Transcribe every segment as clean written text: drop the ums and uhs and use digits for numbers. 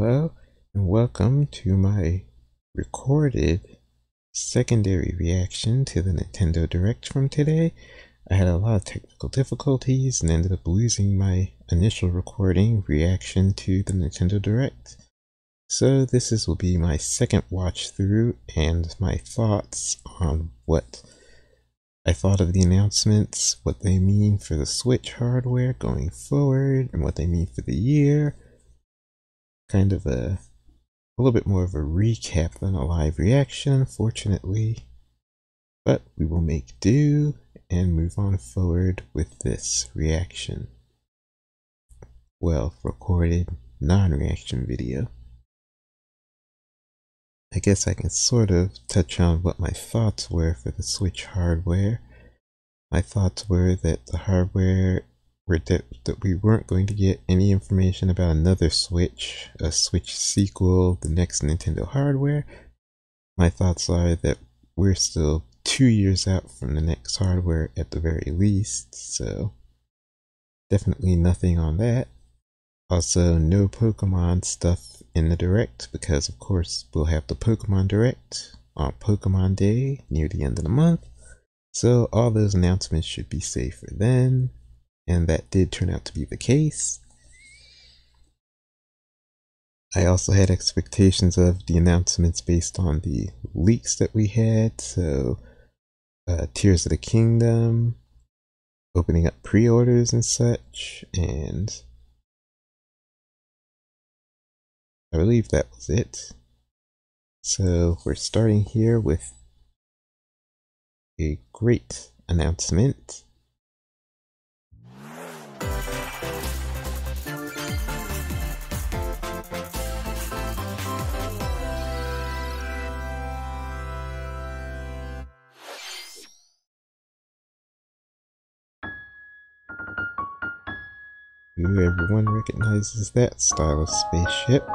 Hello, and welcome to my recorded secondary reaction to the Nintendo Direct from today. I had a lot of technical difficulties and ended up losing my initial recording reaction to the Nintendo Direct. So this will be my second watch through and my thoughts on what I thought of the announcements, what they mean for the Switch hardware going forward, and what they mean for the year. Kind of a little bit more of a recap than a live reaction, unfortunately. But we will make do and move on forward with this reaction. Well, recorded non-reaction video. I guess I can sort of touch on what my thoughts were for the Switch hardware. My thoughts were that the hardware that we weren't going to get any information about another Switch, a Switch sequel, the next Nintendo hardware. My thoughts are that we're still 2 years out from the next hardware at the very least, so definitely nothing on that. Also, no Pokemon stuff in the Direct, because of course we'll have the Pokemon Direct on Pokemon Day near the end of the month, so all those announcements should be safer then, and that did turn out to be the case. I also had expectations of the announcements based on the leaks that we had, so Tears of the Kingdom, opening up pre-orders and such, and I believe that was it. So we're starting here with a great announcement. Everyone recognizes that style of spaceship.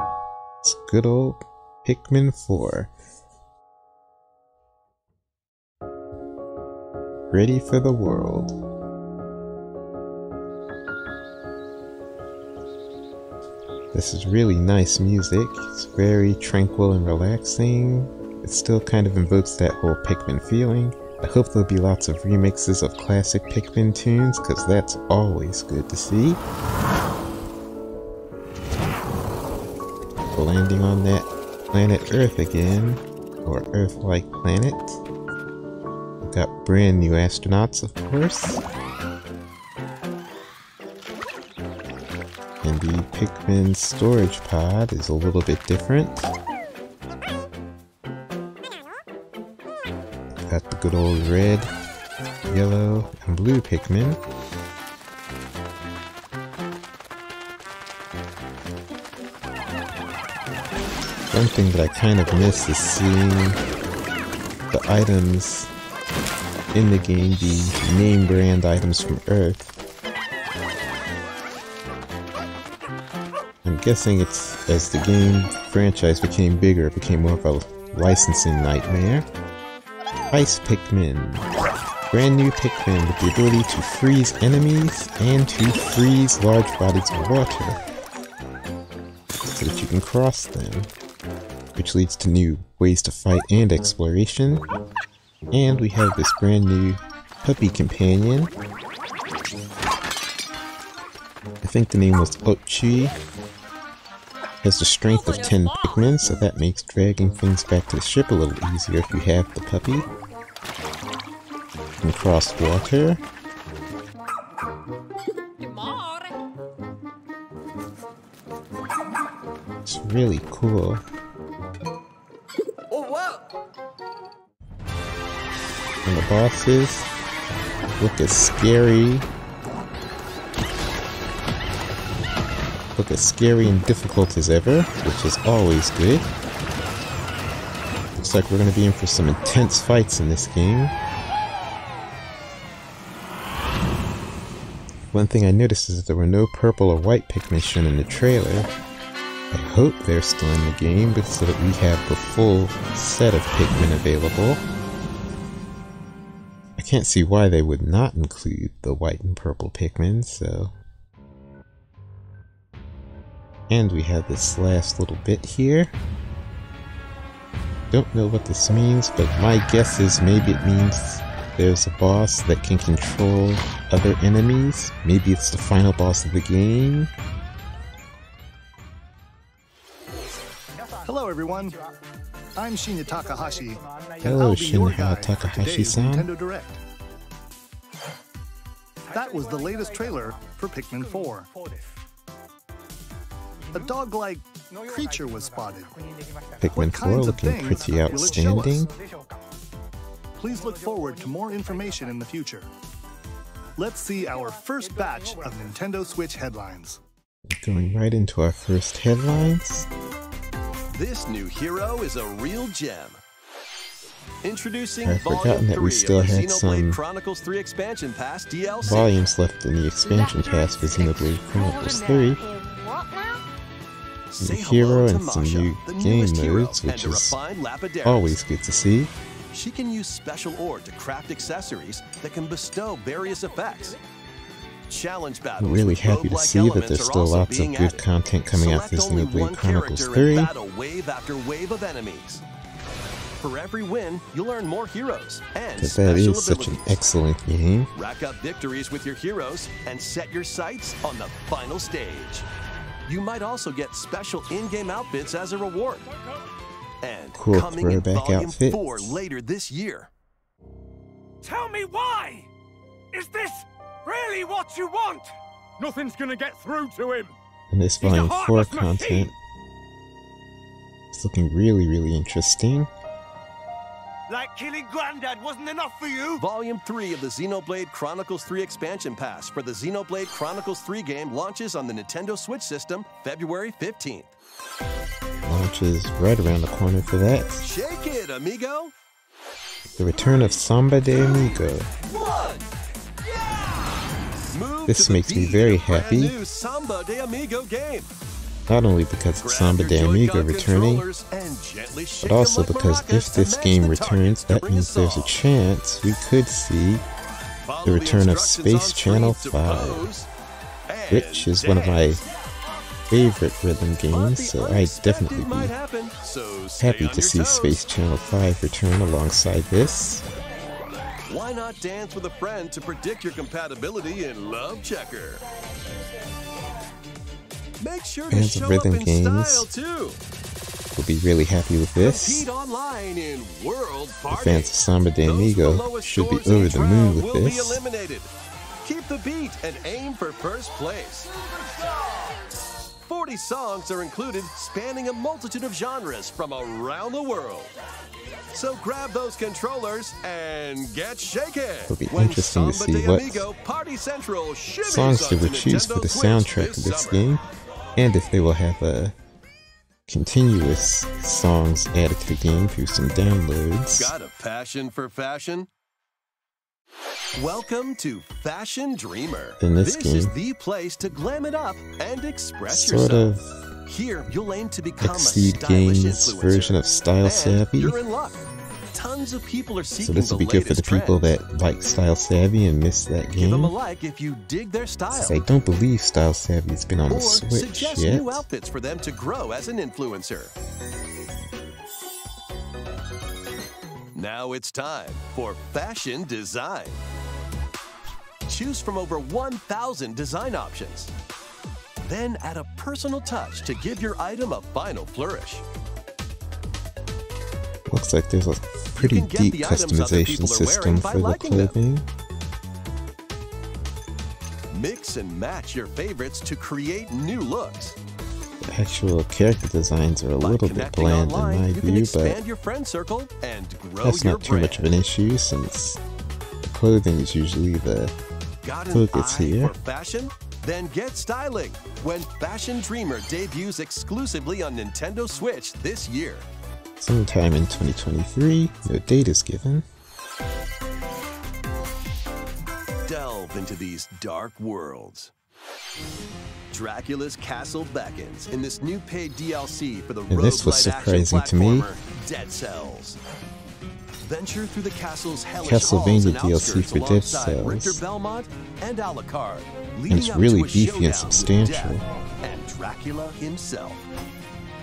It's good old Pikmin 4. Ready for the world. This is really nice music. It's very tranquil and relaxing. It still kind of invokes that whole Pikmin feeling. I hope there'll be lots of remixes of classic Pikmin tunes, because that's always good to see. We're landing on that planet Earth again, or Earth-like planet. We've got brand new astronauts, of course. And the Pikmin storage pod is a little bit different. Got the good old red, yellow, and blue Pikmin. One thing that I kind of miss is seeing the items in the game, the name brand items from Earth. I'm guessing it's as the game franchise became bigger, it became more of a licensing nightmare. Ice Pikmin. Brand new Pikmin with the ability to freeze enemies and to freeze large bodies of water so that you can cross them, which leads to new ways to fight and exploration. And we have this brand new puppy companion. I think the name was Ochi. Has the strength of 10 Pikmin, so that makes dragging things back to the ship a little easier if you have the puppy. You can cross water. It's really cool. And the bosses look as scary. Look as scary and difficult as ever, which is always good. Looks like we're going to be in for some intense fights in this game. One thing I noticed is that there were no purple or white Pikmin shown in the trailer. I hope they're still in the game, but so that we have the full set of Pikmin available. I can't see why they would not include the white and purple Pikmin, so And we have this last little bit here. Don't know what this means, but my guess is maybe it means there's a boss that can control other enemies. Maybe it's the final boss of the game. Hello everyone, I'm Shinya Takahashi. Hello Shinya Takahashi-san. Nintendo Direct. That was the latest trailer for Pikmin 4. A dog-like creature was spotted. Pikmin 4 looking pretty outstanding. Please look forward to more information in the future. Let's see our first batch of Nintendo Switch headlines. Going right into our first headlines. This new hero is a real gem. Introducing I've forgotten that we still had some Chronicles 3 expansion pass DLC. volumes left in the expansion pass for Xenoblade Chronicles 3. New hero and some new game modes, which is always good to see. She can use special ore to craft accessories that can bestow various effects. Challenge battles. I'm really happy to see that there's still lots of good content coming out for Xenoblade Chronicles 3. Battle wave after wave of enemies. For every win, you'll earn more heroes and Because that is such an excellent game. Rack up victories with your heroes and set your sights on the final stage. You might also get special in-game outfits as a reward. And Cool coming in throwback Volume outfits. 4 later this year. Tell me why! Is this really what you want? Nothing's gonna get through to him. And this He's a Volume 4 heartless content machine. is looking really interesting. Like killing Granddad wasn't enough for you? Volume 3 of the Xenoblade Chronicles 3 expansion pass for the Xenoblade Chronicles 3 game launches on the Nintendo Switch system February 15th. Launches right around the corner for that. Shake it, amigo! The return of Samba de Amigo. Move This to the makes me beat very of a brand happy. new Samba de Amigo game. Not only because it's Samba de Amigo returning, but also because if this game returns, that means there's a chance we could see the return of Space Channel 5, which is one of my favorite rhythm games, so I'd definitely be happy to see Space Channel 5 return alongside this. Why not dance with a friend to predict your compatibility in Love Checker? Make sure to Fans show of rhythm up in games style too. will be really happy with this. Compete online in World The Party. fans of Samba de Those with the Amigo lowest should be scores over each the round moon with will be this. eliminated. Keep the beat and aim for first place. 40 songs are included, spanning a multitude of genres from around the world. So grab those controllers and get shaken. It'll be when interesting to Samba see de what Amigo Party Central shimmies songs they onto will choose for Nintendo the Switch soundtrack of this this summer. game, and if they will have continuous songs added to the game through some downloads. Got a passion for fashion? Welcome to Fashion Dreamer. In this is game, the place to glam it up and express Sort yourself. of Here, you'll aim to become Exceed a stylish Games' influencer. version of Style And Savvy. you're in luck. Tons of people are seeking So this will be the good for the latest people trends. that like Style Savvy and miss that Give them a game. like if you dig their style. Since I don't believe Style Savvy's been on Or the Switch suggest yet. new outfits for them to grow as an influencer. Now it's time for fashion design. Choose from over 1,000 design options. Then add a personal touch to give your item a final flourish. Looks like there's a pretty can get deep the items other customization people are system wearing by for the liking them. clothing. Mix and match your favorites to create new looks. The actual character designs are a By little bit connecting bland online, in my you can view, expand but your friend circle and grow that's your not too brand. much of an issue since the clothing is usually the Got an focus eye here. for fashion? Then get styling when Fashion Dreamer debuts exclusively on Nintendo Switch this year. sometime in 2023. No date is given. Delve into these dark worlds. Dracula's castle beckons in this new paid DLC for the And this was roguelite action surprising to me. platformer Dead Cells. Venture through the castle's hellish Castlevania halls and DLC outskirts for Dead alongside Cells. Richter Belmont and Alucard, And it's leading up really to a beefy and showdown with substantial. death and Dracula himself.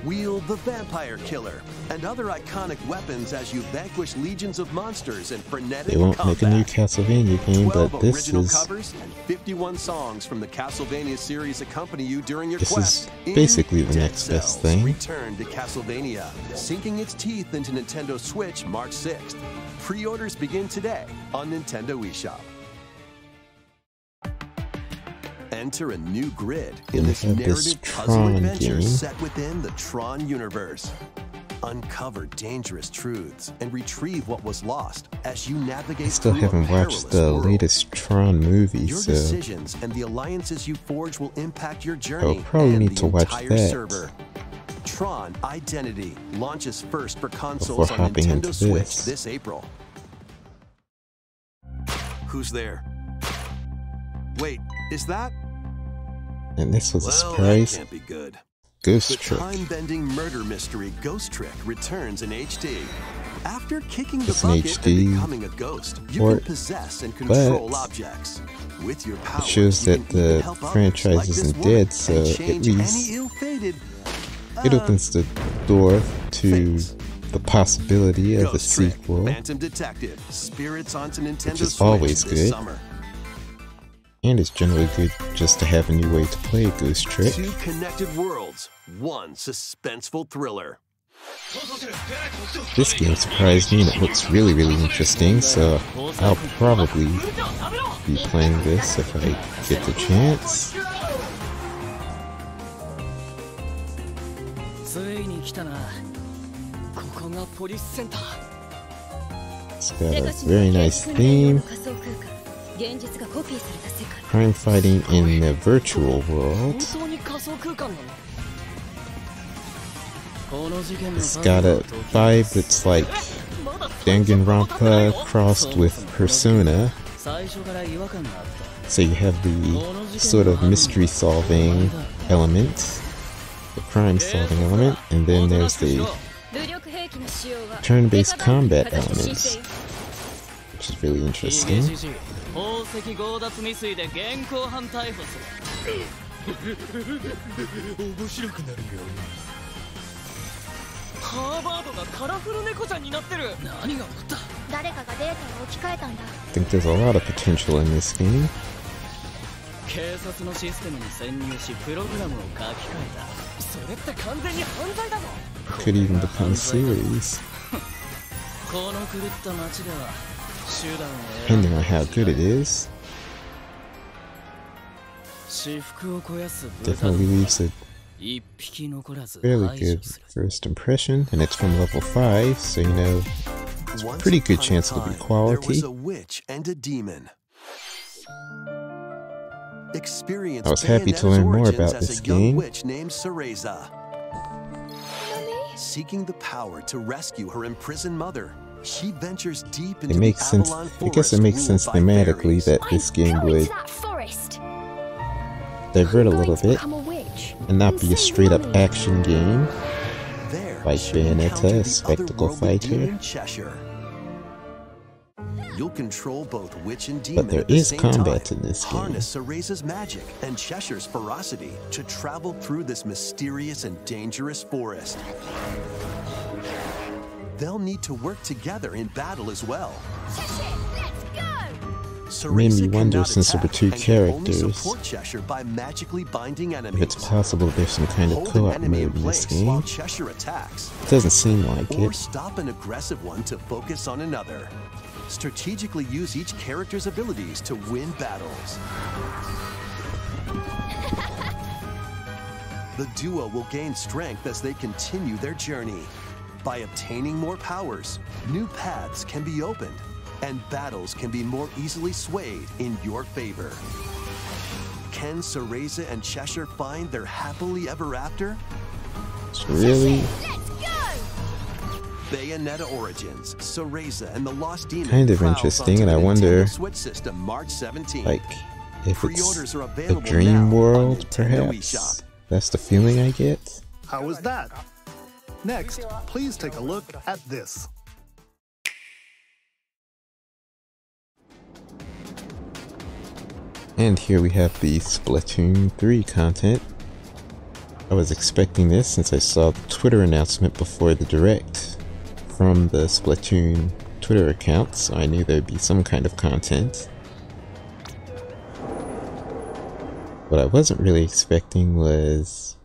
Wield the Vampire Killer and other iconic weapons as you vanquish legions of monsters in frenetic They won't combat. make a new Castlevania game, 12 but this original is covers and 51 songs from the Castlevania series accompany you during your This quest. is basically the Dead next best Cells thing. Return to Castlevania, sinking its teeth into Nintendo Switch March 6th. Pre-orders begin today on Nintendo eShop. Enter a new grid in Gonna this have this narrative puzzle Tron adventure game. set within the Tron universe. Uncover dangerous truths and retrieve what was lost as you navigate I still through a haven't perilous watched the world. latest Tron movie, Your so decisions and the alliances you forge will impact your journey probably and need the to watch entire that server. Tron Identity launches first for before consoles on hopping Nintendo into Switch this. this April. Who's there? Wait, is that? And this was a Well, that surprise. can't be good. Ghost The Trick. time-bending murder mystery Ghost Trick returns in HD. After kicking the It's an bucket HD and becoming a ghost, you port, can possess and control but objects. With your powers, It shows you that can even the help others, franchise like this isn't woman, dead, so and at change least any ill-fated, it opens the door to things. the possibility of a Ghost Trick, sequel, Phantom Detective, Spirits onto Nintendo is Switch always this good. summer. and it's generally good just to have a new way to play Ghost Trick. Two connected worlds, one suspenseful thriller. This game surprised me and it looks really, really interesting, so I'll probably be playing this if I get the chance. ついに来たな。ここがポリスセンター。 It's got a very nice theme. 現実がコピーされた世界。 Crime fighting in the virtual 本 world. 当に仮想空間なの？この事件の It's got a vibe that's like まだ Danganronpa crossed with Persona. 最初から違和感があった。 So you have the sort of mystery solving element, the crime solving element, and then there's the 武力兵器の使用は turn-based combat デカバンクに elements, which is really ヒゲ interesting. ジジ宝石強奪未遂で現行犯逮捕する。面白くなるよ。ハーバードがカラフル猫ちゃんになってる。何が起こった？誰かがデータを置き換えたんだ。 I think there's a lot of potential in this game. 警察のシステムに潜入しプログラムを書き換えた。それって完全に犯罪だぞ。 Could even become a series, この狂った街では手段を depending on how good it is. 私服を肥やす豚 Definitely leaves a 一匹残らず fairly 排 good 除する。 first impression, and it's from level 5, so you know it's a Once pretty good upon a chance it'll be time, quality. There was a witch and a demon. Experience I was happy to Bayonetta's learn more origins about as this a young game. witch named Cereza. Seeking the power to rescue her imprisoned mother, she ventures deep into It makes the sense. Avalon I guess it Forest makes ruled sense by thematically fairies. that this game Go would into that forest. divert a I'm little going to bit become a witch. and not be a straight up action game. There, Like she'll Bayonetta, encounter the spectacle otherworldly fighter. demon Cheshire. You'll control both witch and demon But there at the is same combat time. in this game. Harness Cereza's magic and Cheshire's ferocity to travel through this mysterious and dangerous forest. They'll need to work together in battle as well. Made me Cereza wonder, cannot since there were attack two and can only characters, support Cheshire by magically binding enemies. if it's possible there's some kind of Hold an co-op enemy in mode in this place while game. Cheshire attacks. It doesn't seem like Or it. stop an aggressive one to focus on another. Strategically use each character's abilities to win battles. The duo will gain strength as they continue their journey. By obtaining more powers, new paths can be opened, and battles can be more easily swayed in your favor. Can Cereza and Cheshire find their happily ever after? It's really Bayonetta Origins, Cereza and the Lost Demon. Kind of prowls interesting, onto and the I Nintendo wonder, Switch system March 17th. like, if Pre-orders it's are a available now dream on world, Nintendo perhaps. eShop. That's the feeling I get. How was that? Next, please take a look at this. And here we have the Splatoon 3 content. I was expecting this since I saw the Twitter announcement before the Direct from the Splatoon Twitter account, so I knew there'd be some kind of content. What I wasn't really expecting was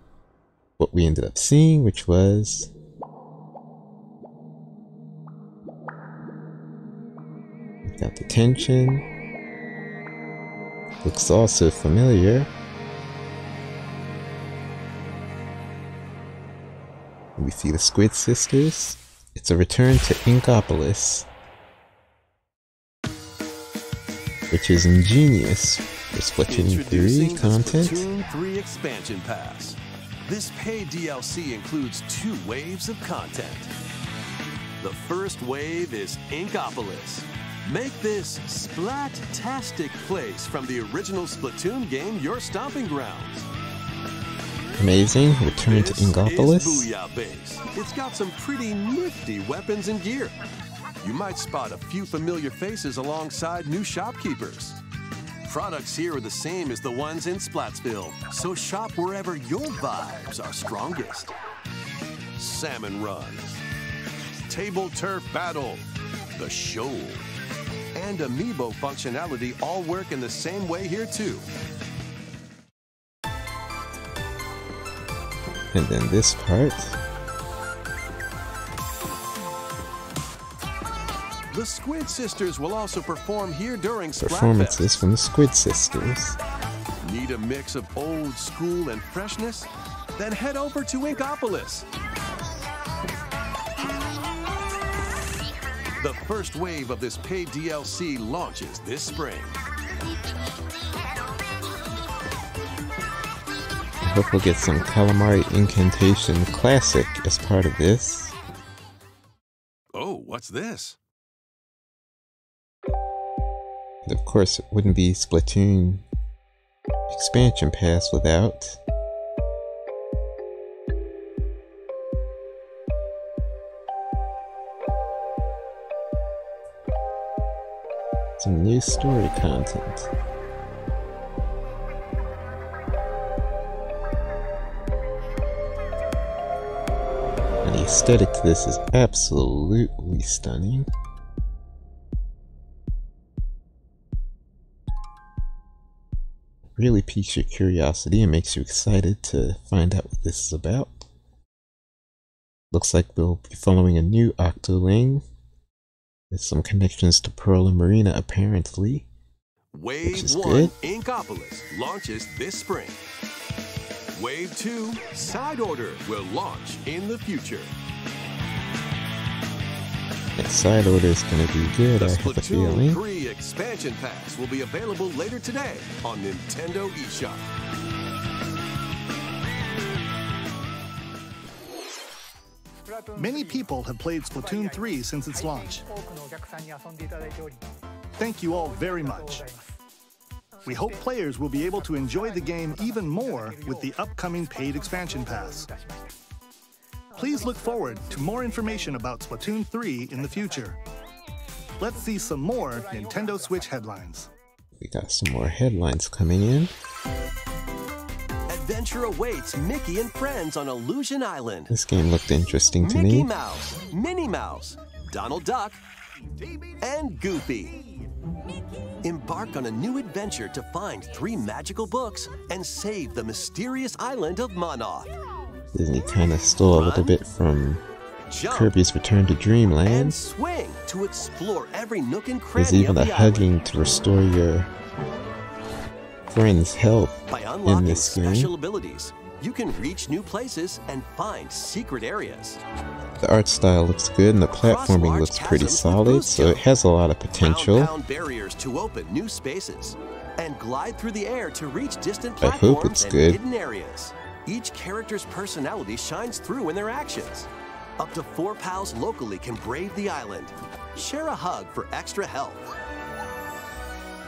what we ended up seeing, which was got the tension. Looks also familiar. We see the Squid Sisters. It's a return to Inkopolis, which is ingenious for Splatoon 3 content. Splatoon 3 Expansion Pass. This paid DLC includes 2 waves of content. The first wave is Inkopolis. Make this splat-tastic place from the original Splatoon game your stomping grounds. Amazing. Return to Inkopolis. This is Booyah Base. It's got some pretty nifty weapons and gear. You might spot a few familiar faces alongside new shopkeepers. Products here are the same as the ones in Splatsville, so shop wherever your vibes are strongest. Salmon runs, table turf battle, the show, and amiibo functionality all work in the same way here too. And then this part. The Squid Sisters will also perform here during Performances Splatfest. from the Squid Sisters. Need a mix of old school and freshness? Then head over to Inkopolis. The first wave of this paid DLC launches this spring. I hope we'll get some Calamari Incantation Classic as part of this. Oh, what's this? And of course, it wouldn't be Splatoon Expansion Pass without some new story content. And the aesthetic to this is absolutely stunning. Really piques your curiosity and makes you excited to find out what this is about. Looks like we'll be following a new Octoling with some connections to Pearl and Marina apparently. Wave 1 good. Inkopolis launches this spring. Wave 2 Side Order will launch in the future. That Side Order is going to be good, The I have a feeling. Splatoon 3 Expansion Pass will be available later today on Nintendo eShop. Many people have played Splatoon 3 since its launch. Thank you all very much. We hope players will be able to enjoy the game even more with the upcoming paid expansion pass. Please look forward to more information about Splatoon 3 in the future. Let's see some more Nintendo Switch headlines. We got some more headlines coming in. Adventure awaits Mickey and friends on Illusion Island. This game looked interesting to Mickey me. Mouse, Minnie Mouse, Donald Duck, and Goofy. Embark on a new adventure to find 3 magical books and save the mysterious island of Monoth. Disney kind of stole a little bit from Jump Kirby's Return to and Dreamland. swing to explore every nook and There's cranny even of a the hugging island. to restore your friend's health By in unlocking this special game. abilities, you can reach new places and find secret areas. The art style looks good and the platforming large looks pretty chasms with solid, boost so it jump. has a lot of potential. Round-bound barriers to open new spaces, and glide through the air to reach distant I hope platforms it's and good. hidden areas. Each character's personality shines through in their actions. Up to 4 pals locally can brave the island. Share a hug for extra help.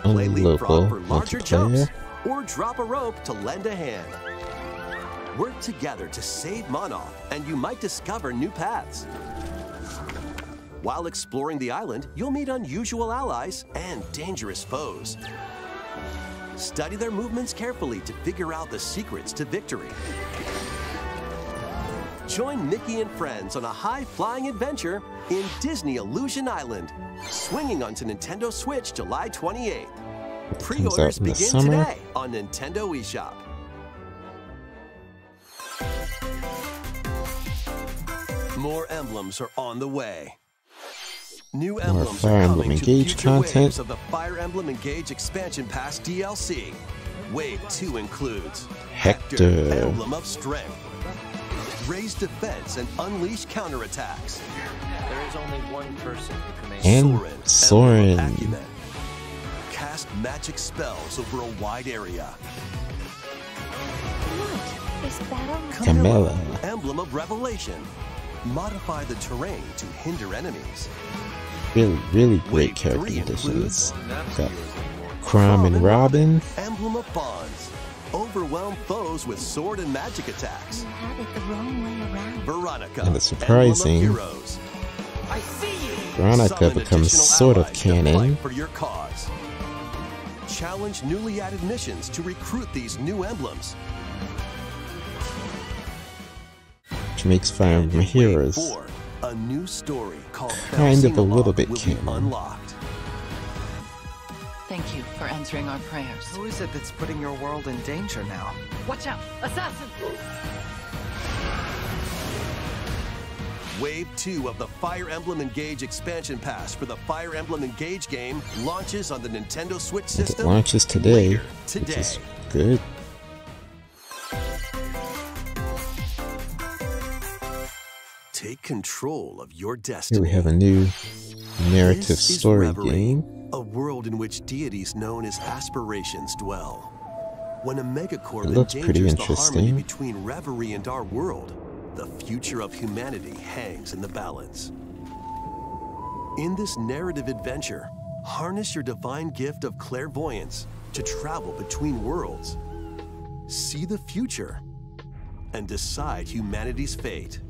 Play Only leapfrog local for larger jumps, multiplayer. or drop a rope to lend a hand. Work together to save Monoth, and you might discover new paths. While exploring the island, you'll meet unusual allies and dangerous foes. Study their movements carefully to figure out the secrets to victory. Join Mickey and friends on a high-flying adventure in Disney Illusion Island, swinging onto Nintendo Switch July 28th. Pre-orders begin today on Nintendo eShop. More emblems are on the way. New emblems are coming to future waves of the Fire Emblem Engage Expansion Pass DLC. Wave 2 includes Hector, Emblem of Strength, raise defense and unleash counterattacks. There is only one person who commands and Soren. Acumen. Cast magic spells over a wide area. What? Is battle? Camilla, Emblem of Revelation. Modify the terrain to hinder enemies. really great character additions. Got Chrom and Robin. Emblem of Bonds. Overwhelm foes with sword and magic attacks. You have it the wrong way around. Veronica. And the surprising I see you. Veronica becomes sort of canon. For your cause. Challenge newly added missions to recruit these new emblems. Which makes Fire Emblem Heroes a new story called kind of a little bit canon. Unlocked. Thank you for answering our prayers. Who is it that's putting your world in danger now? Watch out! Assassin! Wave 2 of the Fire Emblem Engage Expansion Pass for the Fire Emblem Engage game launches on the Nintendo Switch system. It launches today, which is good. Take control of your destiny. Here we have a new narrative story Reverie, game. A world in which deities known as aspirations dwell. When a megacorp It looks pretty endangers the harmony interesting. between Reverie and our world, the future of humanity hangs in the balance. In this narrative adventure, harness your divine gift of clairvoyance to travel between worlds. See the future and decide humanity's fate.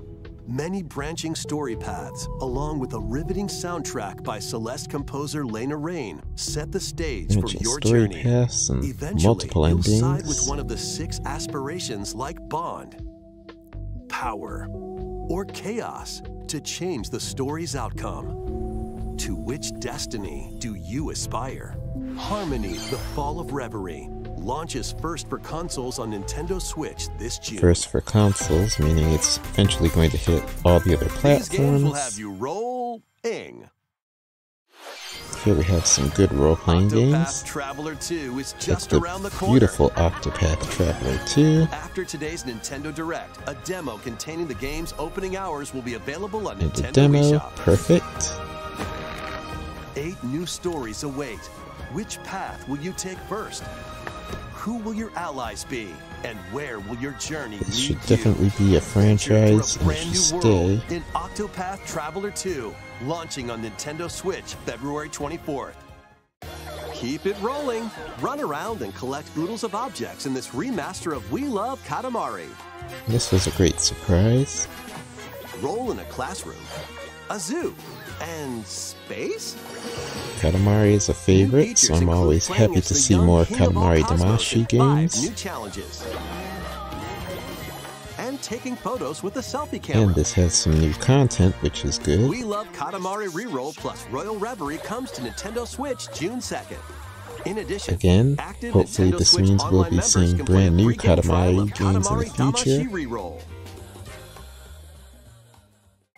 Many branching story paths, along with a riveting soundtrack by Celeste composer Lena Raine, set the stage for your story journey. paths and Eventually, multiple you'll endings. side with one of the 6 aspirations like Bond, Power, or Chaos to change the story's outcome. To which destiny do you aspire? Harmony: The Fall of Reverie launches first for consoles on Nintendo Switch this June. First for consoles, meaning it's eventually going to hit all the other These games will platforms. have you rolling. Here we have some good role-playing Octopath games. Traveler 2 is Like just the around the corner. beautiful Octopath Traveler 2. After today's Nintendo Direct, a demo containing the game's opening hours will be available on And the Nintendo demo, eShop. perfect. 8 new stories await. Which path will you take first? Who will your allies be? And where will your journey This lead should you? definitely be a franchise and Brand should new stay. world in Octopath Traveler 2, launching on Nintendo Switch February 24th. Keep it rolling. Run around and collect oodles of objects in this remaster of We Love Katamari. This was a great surprise. Roll in a classroom, a zoo, and space? Katamari is a favorite, so I'm always happy to see more Katamari Damacy games. New challenges. And taking photos with a selfie camera. And this has some new content, which is good. We Love Katamari Reroll plus Royal Reverie comes to Nintendo Switch June 2nd. In addition, Again, active hopefully Nintendo this Switch means we'll online be members seeing can play brand a new free game trial Katamari of games in the Katamari future. Damacy Reroll.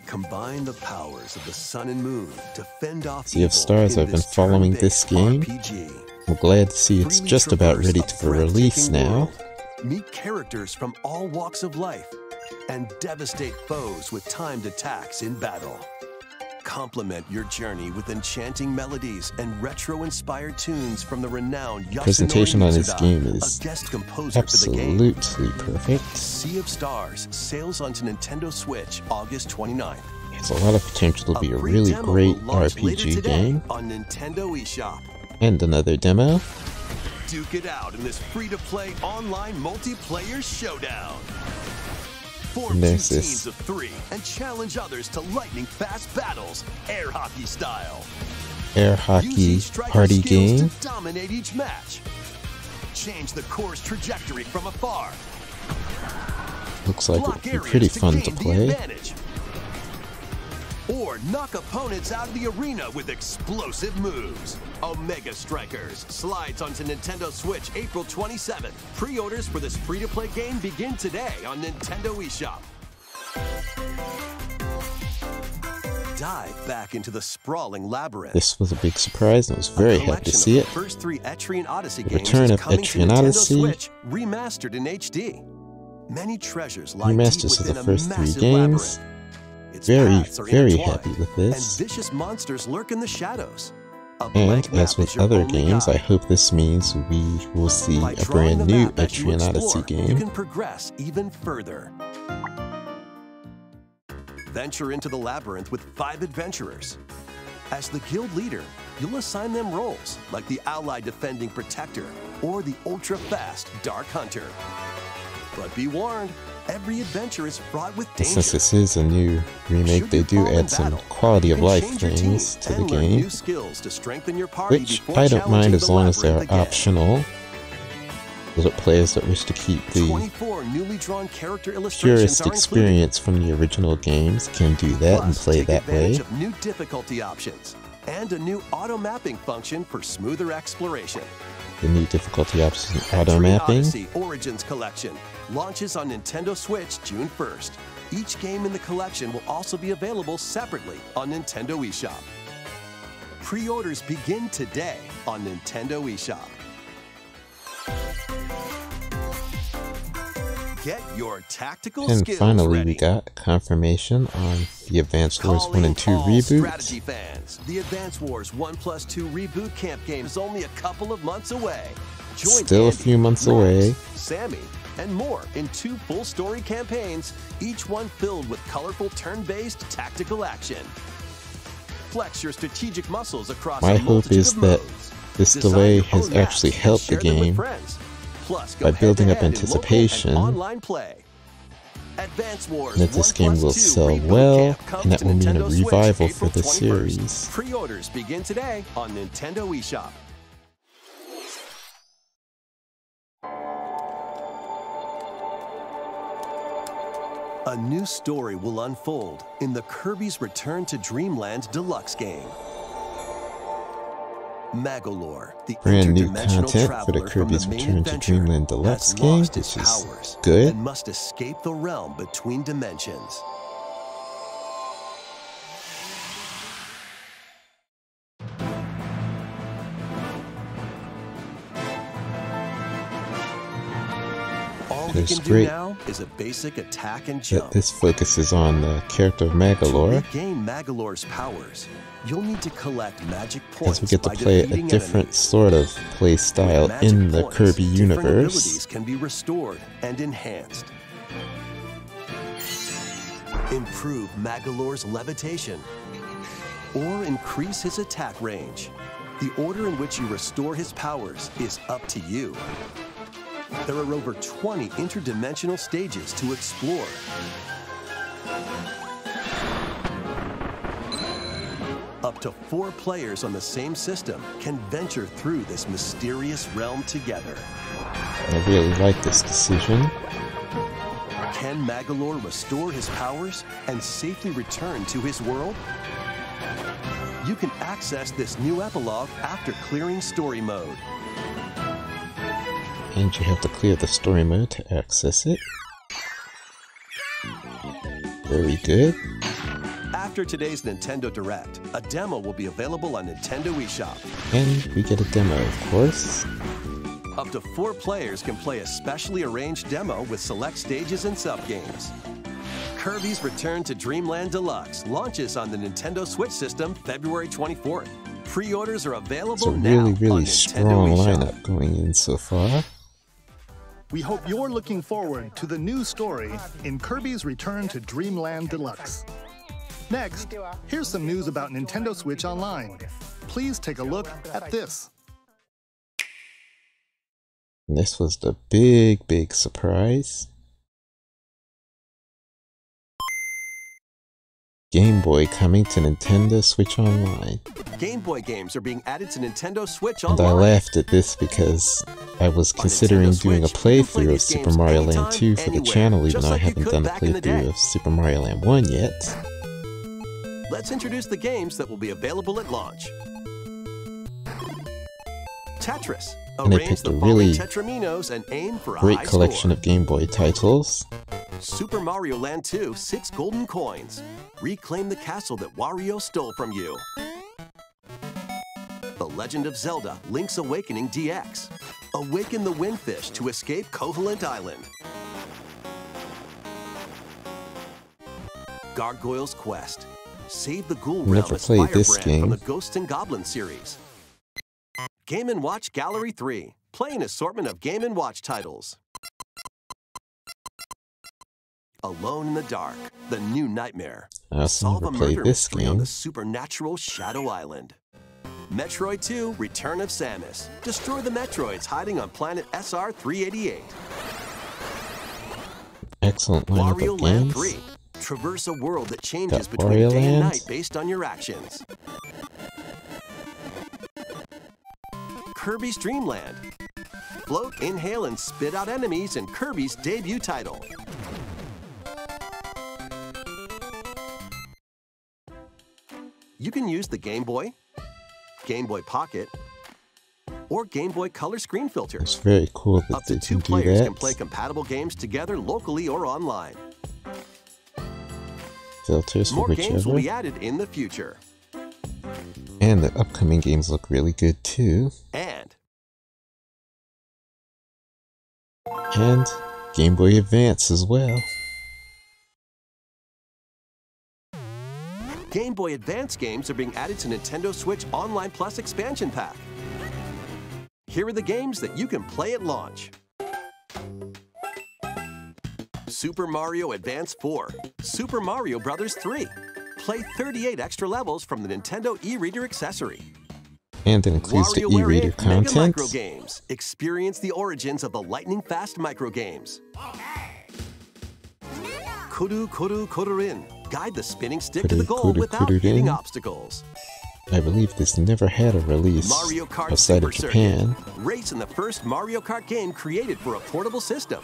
Combine the powers of the sun and moon to fend off Sea of evil Stars, in I've been this following turn-based this game. RPG. I'm glad to see it's Freely just about traverse ready a for release breathtaking now. world. Meet characters from all walks of life and devastate foes with timed attacks in battle. Complement your journey with enchanting melodies and retro-inspired tunes from the renowned Yasunori Presentation on this Mitsuda, game is a guest composer for the game. absolutely perfect. Sea of Stars sails onto Nintendo Switch August 29th. Has a lot of potential to be a free really demo great will launch later RPG today game. on Nintendo eShop. And another demo. Duke it out in this free-to-play online multiplayer showdown. Form And 2 there's this teams of 3 and challenge others to lightning-fast battles, air hockey style. air Use hockey each striker's party skills game. to dominate each match. Change the course trajectory from afar. Looks like it Block would be areas pretty fun to gain the play. advantage. Or knock opponents out of the arena with explosive moves. Omega Strikers slides onto Nintendo Switch April 27th. Pre-orders for this free-to-play game begin today on Nintendo eShop. Dive back into the sprawling labyrinth. This was a big surprise, and I was very happy to see it. The first 3 Etrian Odyssey The games return is of coming Etrian to Nintendo Odyssey. Switch, remastered in HD. Many treasures lie deep Remasters of within the a first 3 massive games. labyrinth. Its Very, paths are very intertwined, happy with this. and vicious monsters lurk in the shadows. A And blank as map is with your other only games, I guide. hope this means we will see By a drawing brand the new map as you Etrian Odyssey explore, You game. can progress even further. Venture into the labyrinth with 5 adventurers. As the guild leader, you'll assign them roles like the ally defending protector or the ultra-fast dark hunter. But be warned, every adventure is fraught with danger. Since this is a new remake, they do add some quality of life things to the game, New skills to strengthen your party which before I don't mind challenging as the long as they're labyrinth again. optional. So that players that wish to keep the 24 newly drawn character illustrations purest are included. experience from the original games can do that and Plus, play take that way. advantage of new difficulty options and a new auto mapping function for smoother exploration. The new difficulty option auto Etrian mapping. Odyssey Origins Collection launches on Nintendo Switch June 1st. Each game in the collection will also be available separately on Nintendo eShop. Pre-orders begin today on Nintendo eShop. Get your tactical And skills finally, ready. we got confirmation on the Advance Wars 1 Calling and 2 all reboot. strategy fans. The Advance Wars 1+2 Reboot Camp game is only a couple of months away. Join Still a Andy, few months Max, away. Sammy, and more in 2 full story campaigns, each one filled with colorful turn-based tactical action. Flex your strategic muscles across My a hope multitude is of that modes. this Design delay your has own maps actually and helped the share them with game friends. Plus, go by building up head-to-head in local and anticipation online play. Advance Wars that this game will 1+2 sell Reboot well, Camp comes and that to will mean a Nintendo Switch revival April for the 21st. series. Pre-orders begin today on Nintendo eShop. A new story will unfold in the Kirby's Return to Dreamland Deluxe game. Magolor, the Brand new interdimensional content for the traveler from Kirby's main Return to adventure, Dreamland Deluxe has game, lost his which is powers good. and must escape the realm between dimensions. All he It's can do great now is a basic attack and that jump. this focuses on the character of To Magolor, regain Magolor's powers, you'll need to collect magic points as we get to by play a defeating different enemies. sort of play style With magic in the points, Kirby different universe. abilities can be restored and enhanced. Improve Magolor's levitation or increase his attack range. The order in which you restore his powers is up to you. There are over 20 interdimensional stages to explore. Up to 4 players on the same system can venture through this mysterious realm together. I really like this decision. Can Magolor restore his powers and safely return to his world? You can access this new epilogue after clearing story mode. And you have to clear the story mode to access it. Very good. After today's Nintendo Direct, a demo will be available on Nintendo eShop. And we get a demo, of course. Up to 4 players can play a specially arranged demo with select stages and sub-games. Kirby's Return to Dreamland Deluxe launches on the Nintendo Switch system February 24th. Pre-orders are available It's a now really, on really Nintendo strong eShop. lineup going in so far. We hope you're looking forward to the new story in Kirby's Return to Dreamland Deluxe. Next, here's some news about Nintendo Switch Online. Please take a look at this. And this was the big, big surprise. Game Boy coming to Nintendo Switch Online. Game Boy games are being added to Nintendo Switch And Online. I laughed at this because I was considering doing a playthrough of Super Mario Land 2 for the channel, even though I haven't done a playthrough of Super Mario Land 1 yet. Let's introduce the games that will be available at launch. Tetris. And they Arrange picked the a following really tetraminos and aim for a great high collection score. of Game Boy titles. Super Mario Land 2, 6 golden coins. Reclaim the castle that Wario stole from you. The Legend of Zelda, Link's Awakening DX. Awaken the Windfish to escape Koholint Island. Gargoyle's Quest. Save the Ghoul Realm Never as played this Firebrand game. from the Ghosts and Goblins series. Game & Watch Gallery 3. Play an assortment of Game & Watch titles. Alone in the Dark, The New Nightmare. I also Solve never a played murder this mystery on game. the supernatural Shadow Island. Metroid 2, Return of Samus. Destroy the Metroids hiding on planet SR-388. Excellent lineup Wario of Land games. 3. Traverse a world that changes Got between Wario day and Land. night based on your actions. Kirby's Dream Land. Float, inhale, and spit out enemies in Kirby's debut title. You can use the Game Boy, Game Boy Pocket, or Game Boy Color screen filter. It's very cool that Up to they 2 can do players that. can play compatible games together locally or online. Filters for More games will whichever. be added in the future. And the upcoming games look really good too. And Game Boy Advance as well. Game Boy Advance games are being added to Nintendo Switch Online Plus expansion pack. Here are the games that you can play at launch. Super Mario Advance 4, Super Mario Bros. 3. Play 38 extra levels from the Nintendo e-reader accessory. And it includes the WarioWare e-reader Mega Micro content. Games. Experience the origins of the lightning-fast micro games. Kuru Kuru Kururin. Guide the spinning stick to the Kuru goal Kuru without Kururin. hitting obstacles. I believe this never had a release Mario Kart outside Super of Japan. Circuit. Race in the first Mario Kart game created for a portable system.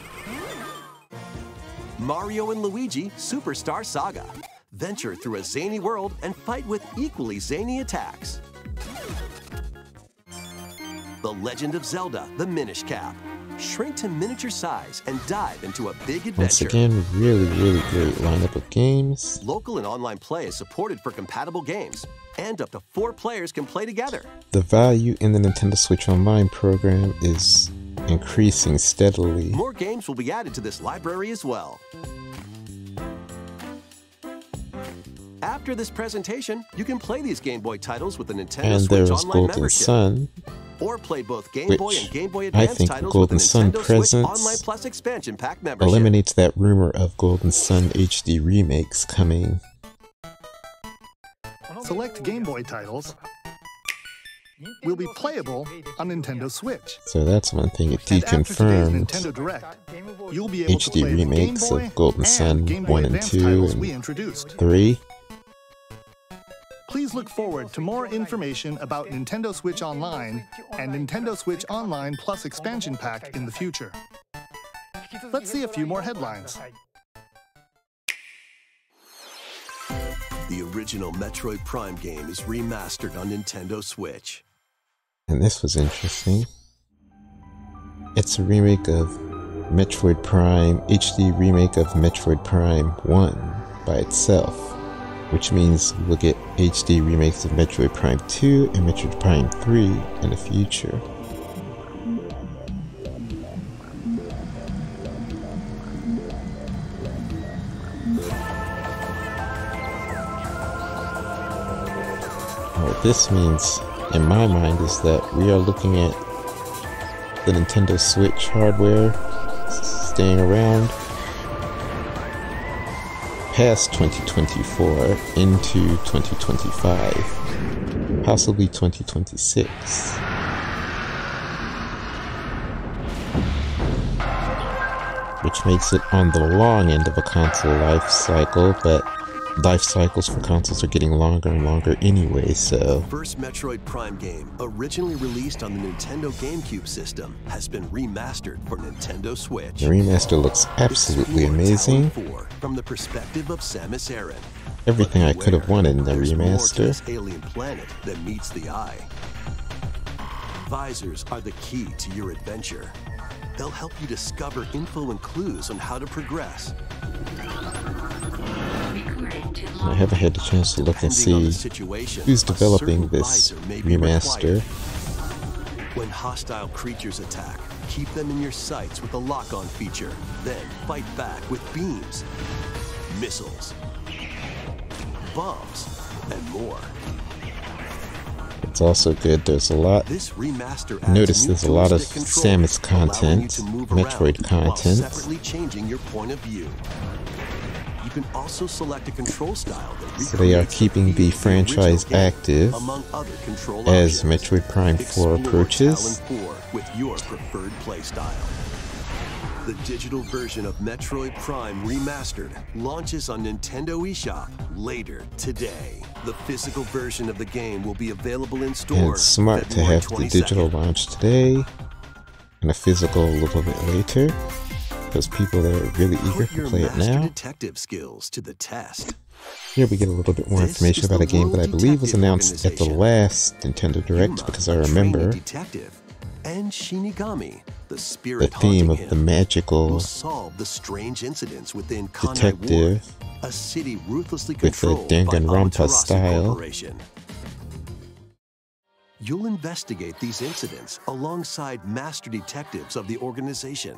Mario and Luigi Superstar Saga. Venture through a zany world and fight with equally zany attacks. The Legend of Zelda, The Minish Cap. Shrink to miniature size and dive into a big adventure. Once again, really great lineup of games. Local and online play is supported for compatible games, and up to 4 players can play together. The value in the Nintendo Switch Online program is increasing steadily. More games will be added to this library as well. After this presentation, you can play these Game Boy titles with the Nintendo And Switch there was Online Golden membership. Sun, Or play both Game Boy which and Game Boy I Advance think titles Golden with the Sun Nintendo Switch presents Online Plus expansion pack membership. eliminates that rumor of Golden Sun HD remakes coming. Select Game Boy titles will be playable on Nintendo Switch. So that's one thing it And after today's deconfirmed. Nintendo Direct, you'll be able to HD play the Game remakes Boy of Golden and Sun Game Boy 1 and Advance 2 titles we and introduced. 3. Please look forward to more information about Nintendo Switch Online and Nintendo Switch Online Plus expansion pack in the future. Let's see a few more headlines. The original Metroid Prime game is remastered on Nintendo Switch. And this was interesting. It's a remake of Metroid Prime, HD remake of Metroid Prime 1 by itself, which means we'll get HD remakes of Metroid Prime 2 and Metroid Prime 3 in the future. What this means, in my mind, is that we are looking at the Nintendo Switch hardware staying around past 2024 into 2025, possibly 2026. Which makes it on the long end of a console life cycle, but life cycles for consoles are getting longer and longer anyway, so... The first Metroid Prime game, originally released on the Nintendo GameCube system, has been remastered for Nintendo Switch. The remaster looks absolutely amazing. From the perspective of Samus Aran. Everything I could have wanted in the remaster. There's more to this alien planet than meets the eye. Visors are the key to your adventure. They'll help you discover info and clues on how to progress. I haven't had the chance to look and see who's developing this remaster. When hostile creatures attack, keep them in your sights with the lock-on feature. Then fight back with beams, missiles, bombs, and more. It's also good. There's a lot. This remaster Notice there's a lot of Samus content, Metroid content. Separately changing your point of view. You can also select a control style that so they are keeping the franchise active among other control as options. Metroid Prime 4 approaches. Talon 4 with your preferred playstyle. The digital version of Metroid Prime Remastered launches on Nintendo eShop later today. The physical version of the game will be available in stores. And it's smart to have the digital launch today and a physical a little bit later, because people are really eager to play it now. Detective skills to the test. Here we get a little bit more information about a game that I believe was announced at the last Nintendo Direct, because I remember and Shinigami, the spirit theme of the magical will solve the strange incidents within Kanai detective Ward, a city ruthlessly with the controlled by Danganronpa Amaterasu style. Corporation. You'll investigate these incidents alongside master detectives of the organization.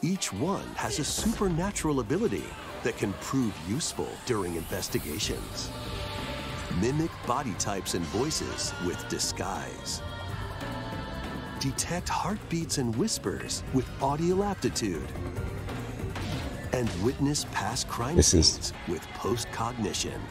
Each one has a supernatural ability that can prove useful during investigations. Mimic body types and voices with disguise. Detect heartbeats and whispers with audio aptitude. And witness past crime scenes with post-cognition.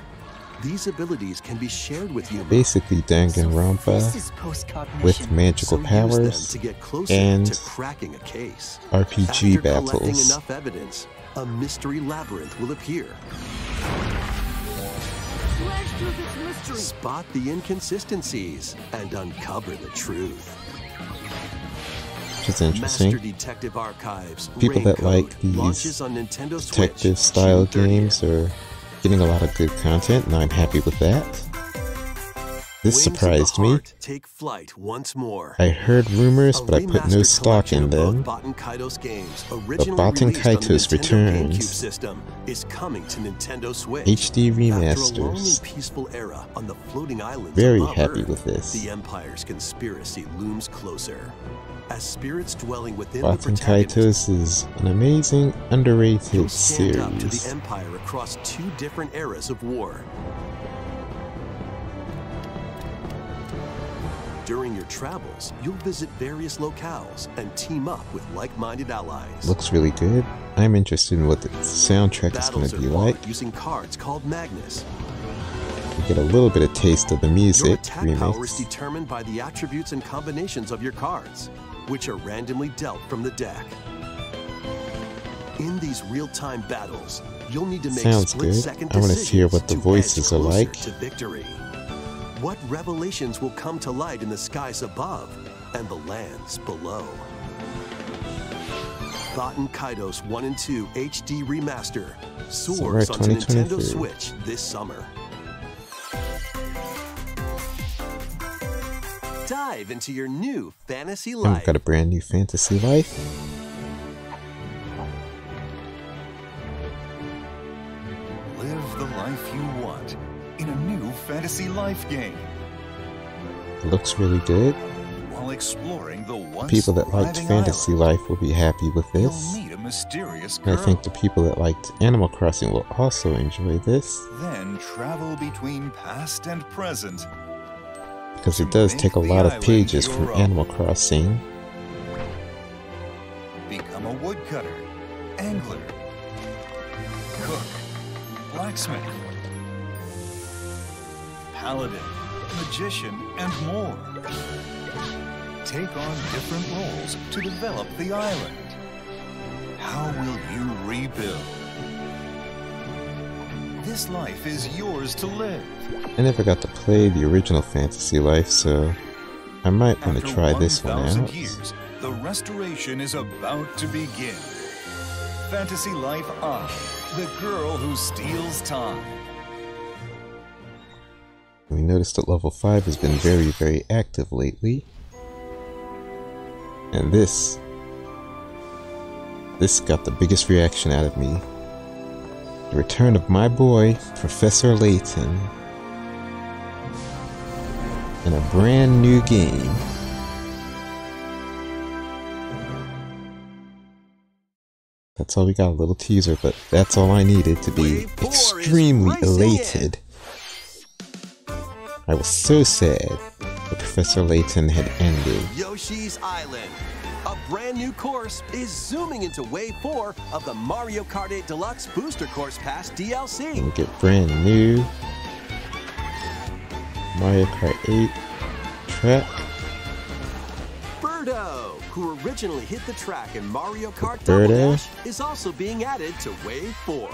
These abilities can be shared with humans. Basically Danganronpa with magical powers to get closer and to cracking a case. RPG After battles. collecting enough evidence, a mystery labyrinth will appear. Spot the inconsistencies and uncover the truth. Which is interesting. Master Detective Archives People that like launches these on Nintendo detective Switch style June 30th. games are getting a lot of good content, and I'm happy with that. This Wings of the surprised me. Heart take flight once more. I heard rumors, A but I put no remastered stock in collection of them. both Baten Kaitos games, originally Baten released on the Kaitos Nintendo returns. GameCube system, is coming to Nintendo Switch. HD After a long and remasters. peaceful era on the floating islands Very above happy Earth, with this. The Empire's conspiracy looms closer. As spirits dwelling within the Baten protagonist, Kaitos is an amazing, underrated you'll stand up to the series. Empire across 2 different eras of war. During your travels, you'll visit various locales and team up with like-minded allies. Looks really good. I'm interested in what the soundtrack is going Battles to are be fought like. using cards called Magnus. We get a little bit of taste of the Your music attack power is remix. determined by the attributes and combinations of your cards, which are randomly dealt from the deck. In these real-time battles, you'll need to make Sounds good. split-second I want to decisions hear what the to voices edge are closer like. to victory. What revelations will come to light in the skies above and the lands below? Baten Kaitos 1 and 2 HD Remaster soars onto Nintendo 2023. Switch this summer. Dive into your new fantasy And life. we've got a brand new Fantasy Life. Live the life you want in a new Fantasy Life game It looks really good. while exploring the once People that liked thriving Fantasy island. Life will be happy with You'll this. meet a mysterious And girl. I think the people that liked Animal Crossing will also enjoy this, Then travel between past and present. because it does take a lot of pages from Animal Crossing. Become a woodcutter, angler, cook, blacksmith, paladin, magician, and more. Take on different roles to develop the island. How will you rebuild? This life is yours to live. I never got to play the original Fantasy Life, so I might want to try this one out. Years, the restoration is about to begin. Fantasy Life I, the girl who steals time. We noticed that level 5 has been very, very active lately. And this got the biggest reaction out of me. The return of my boy, Professor Layton, in a brand new game. That's all we got, a little teaser, but that's all I needed to be extremely elated. I was so sad that Professor Layton had ended. Yoshi's Island. A brand new course is zooming into Wave 4 of the Mario Kart 8 Deluxe Booster Course Pass DLC. And we get brand new Mario Kart 8 track. Birdo, who originally hit the track in Mario Kart Double Dash, is also being added to Wave 4.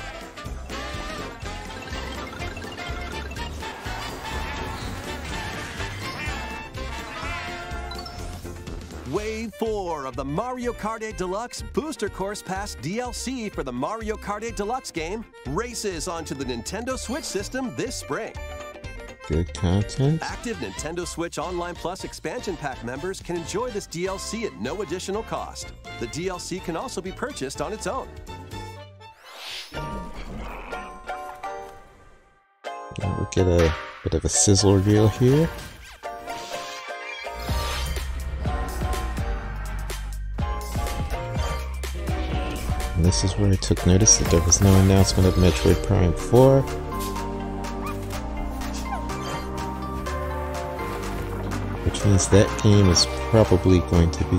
Wave 4 of the Mario Kart 8 Deluxe Booster Course Pass DLC for the Mario Kart 8 Deluxe game races onto the Nintendo Switch system this spring. Good content. Active Nintendo Switch Online Plus expansion pack members can enjoy this DLC at no additional cost. The DLC can also be purchased on its own. Now we'll get a bit of a sizzle reel here. And this is where I took notice that there was no announcement of Metroid Prime 4. Which means that game is probably going to be,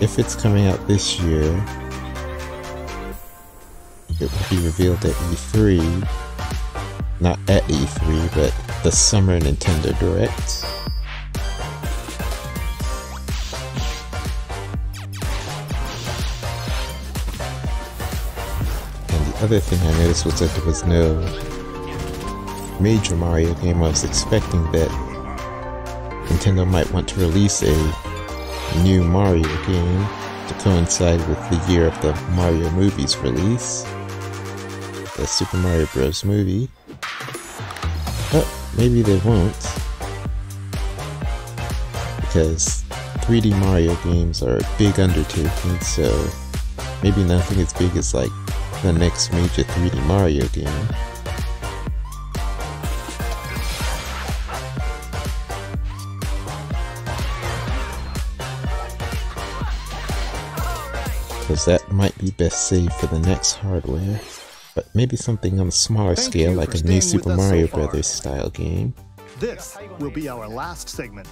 if it's coming out this year, it will be revealed at E3. Not at E3, but the summer Nintendo Direct. Other thing I noticed was that there was no major Mario game. I was expecting that Nintendo might want to release a new Mario game to coincide with the year of the Mario movie's release, the Super Mario Bros. Movie. But maybe they won't, because 3D Mario games are a big undertaking, so maybe nothing as big as like the next major 3D Mario game. Because that might be best saved for the next hardware. But maybe something on a smaller scale, like a new Super Mario Brothers style game. This will be our last segment.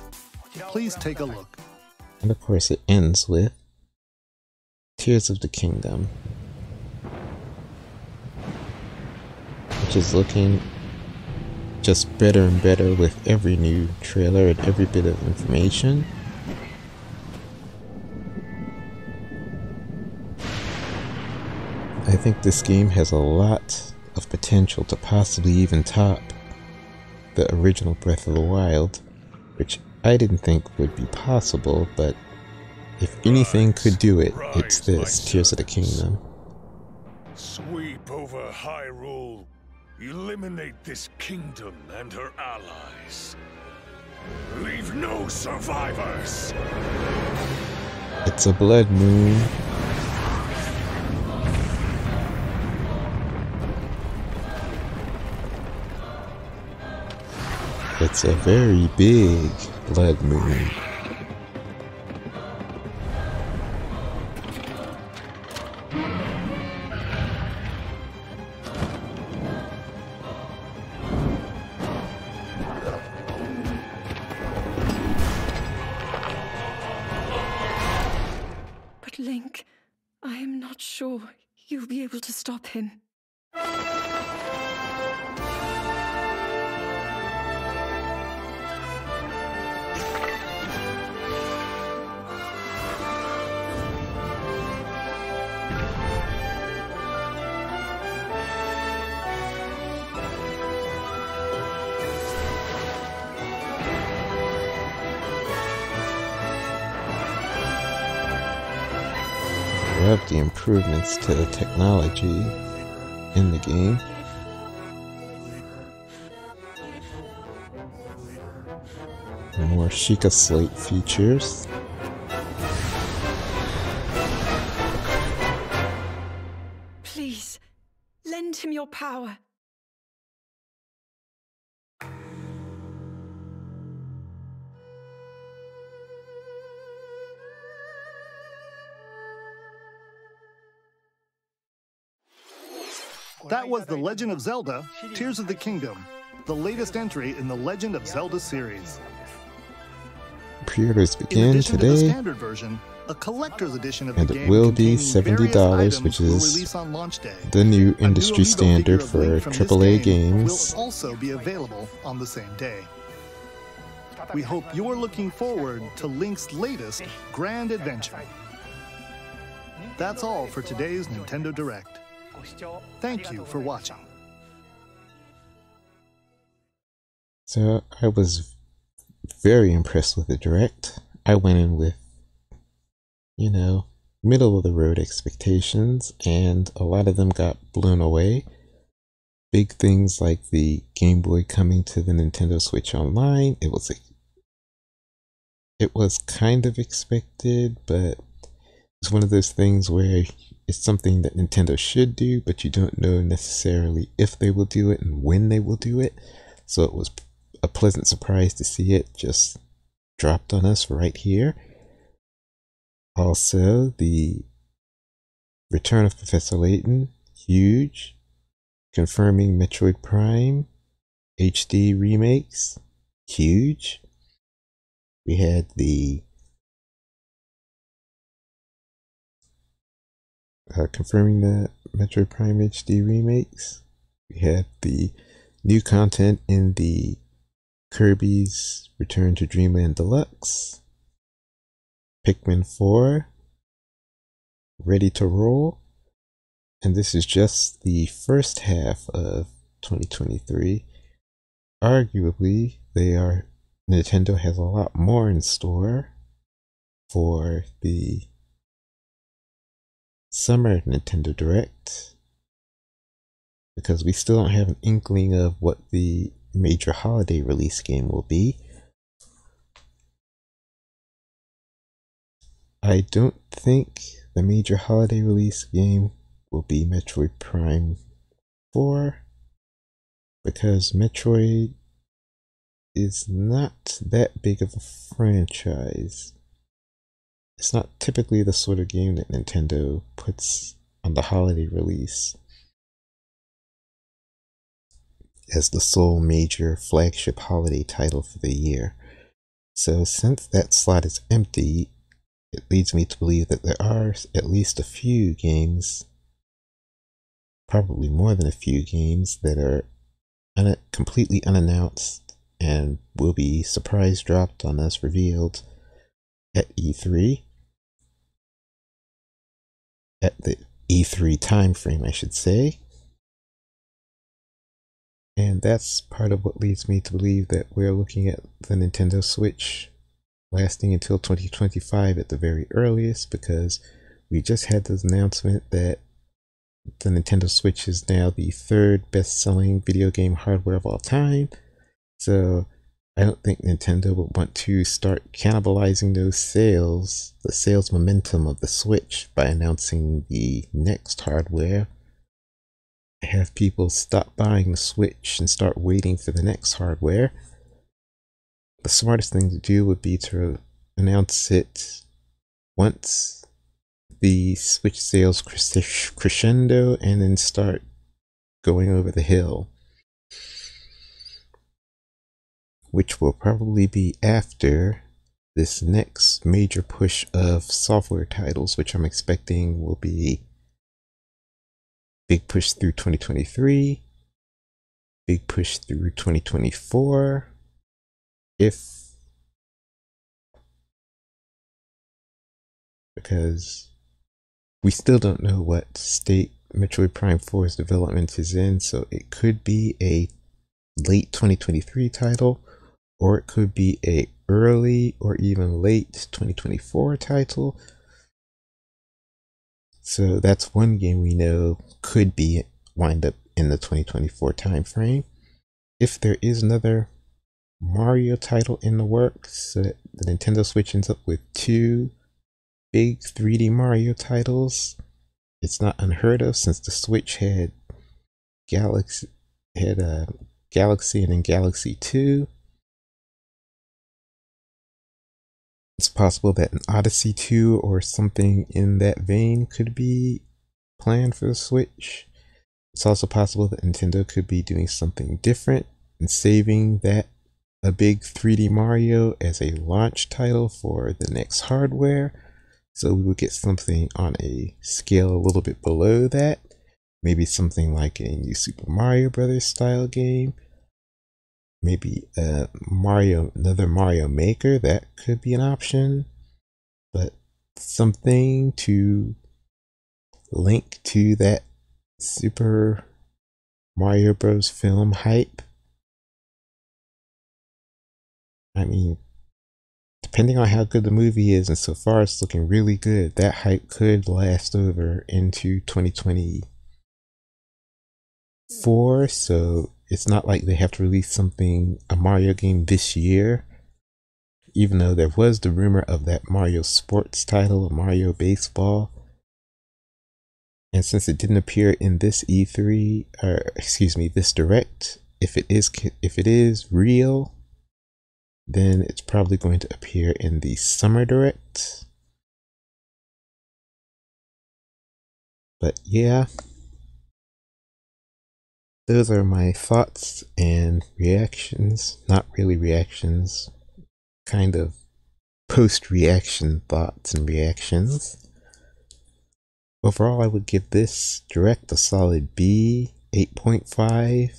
Please take a look. And of course it ends with Tears of the Kingdom, which is looking just better and better with every new trailer and every bit of information. I think this game has a lot of potential to possibly even top the original Breath of the Wild, which I didn't think would be possible, but if anything could do it, it's this, Tears of the Kingdom. Sweep over Hyrule. Eliminate this kingdom and her allies. Leave no survivors. It's a blood moon. It's a very big blood moon. But Link, I am not sure you'll be able to stop him. love the improvements to the technology in the game. More Sheikah Slate features. Please, lend him your power. That was The Legend of Zelda: Tears of the Kingdom, the latest entry in the Legend of Zelda series. Pre-orders In begin addition to the today, standard version, a collector's edition of and the it game will be containing various $70, items which will is release on launch day. the new A new industry amiibo figure standard of for Link from this AAA game games. will also be available on the same day. We hope you're looking forward to Link's latest grand adventure. That's all for today's Nintendo Direct. Thank you for watching. So I was very impressed with the Direct. I went in with, you know, middle of the road expectations, and a lot of them got blown away. Big things like the Game Boy coming to the Nintendo Switch Online. It was kind of expected, but it's one of those things where it's something that Nintendo should do, but you don't know necessarily if they will do it and when they will do it. So it was a pleasant surprise to see it just dropped on us right here. Also, the return of Professor Layton, huge. Confirming Metroid Prime HD remakes, huge. We had the confirming the Metroid Prime HD remakes. We had the new content in the Kirby's Return to Dreamland Deluxe. Pikmin 4 ready to roll. And this is just the first half of 2023. Arguably, Nintendo has a lot more in store for the summer Nintendo Direct, because we still don't have an inkling of what the major holiday release game will be. I don't think the major holiday release game will be Metroid Prime 4, because Metroid is not that big of a franchise. It's not typically the sort of game that Nintendo puts on the holiday release as the sole major flagship holiday title for the year. So since that slot is empty, it leads me to believe that there are at least a few games, probably more than a few games, that are completely unannounced and will be surprise dropped on us, revealed at E3. At the E3 time frame, I should say. And that's part of what leads me to believe that we're looking at the Nintendo Switch lasting until 2025 at the very earliest, because we just had this announcement that the Nintendo Switch is now the third best-selling video game hardware of all time. So I don't think Nintendo would want to start cannibalizing those sales, the sales momentum of the Switch, by announcing the next hardware. Have people stop buying the Switch and start waiting for the next hardware. The smartest thing to do would be to announce it once the Switch sales crescendo, and then start going over the hill, which will probably be after this next major push of software titles, which I'm expecting will be big push through 2023, big push through 2024, because we still don't know what state Metroid Prime 4's development is in, so it could be a late 2023 title, or it could be a early or even late 2024 title. So that's one game we know could be wind up in the 2024 timeframe. If there is another Mario title in the works, so that the Nintendo Switch ends up with 2 big 3D Mario titles, it's not unheard of since the Switch had Galaxy and then Galaxy 2. It's possible that an Odyssey 2 or something in that vein could be planned for the Switch. It's also possible that Nintendo could be doing something different and saving that a big 3D Mario as a launch title for the next hardware. So we would get something on a scale a little bit below that. Maybe something like a new Super Mario Brothers style game. Maybe another Mario Maker, that could be an option. But something to link to that Super Mario Bros. Film hype. I mean, depending on how good the movie is, and so far it's looking really good, that hype could last over into 2024. So it's not like they have to release a Mario game this year, even though there was the rumor of that Mario Sports title, Mario Baseball. And since it didn't appear in this E3, this Direct, if it is real, then it's probably going to appear in the Summer Direct. But yeah, those are my thoughts and reactions. Not really reactions, kind of post-reaction thoughts and reactions. Overall, I would give this Direct a solid B, 8.5.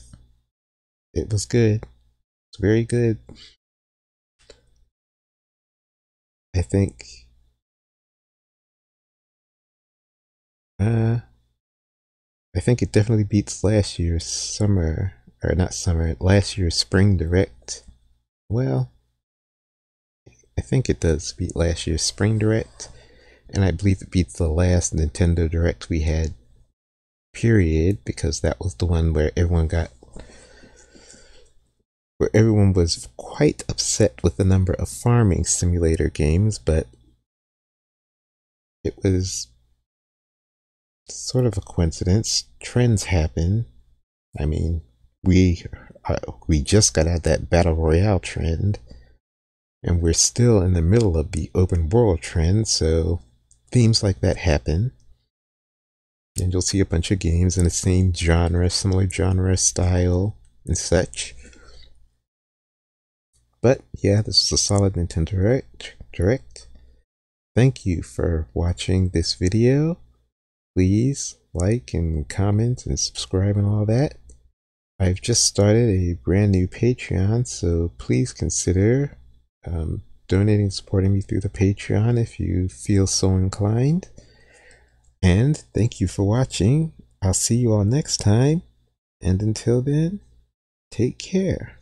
It was good. It's very good. I think it definitely beats last year's last year's Spring Direct. Well, I think it does beat last year's Spring Direct, and I believe it beats the last Nintendo Direct we had, period, because that was the one where everyone was quite upset with the number of farming simulator games, but it was sort of a coincidence. Trends happen. I mean, we just got out of that Battle Royale trend, and we're still in the middle of the open world trend, so themes like that happen. And you'll see a bunch of games in the same genre, similar genre, style, and such. But yeah, this is a solid Nintendo Direct. Thank you for watching this video. Please like and comment and subscribe and all that. I've just started a brand new Patreon, so please consider donating and supporting me through the Patreon if you feel so inclined. And thank you for watching. I'll see you all next time. And until then, take care.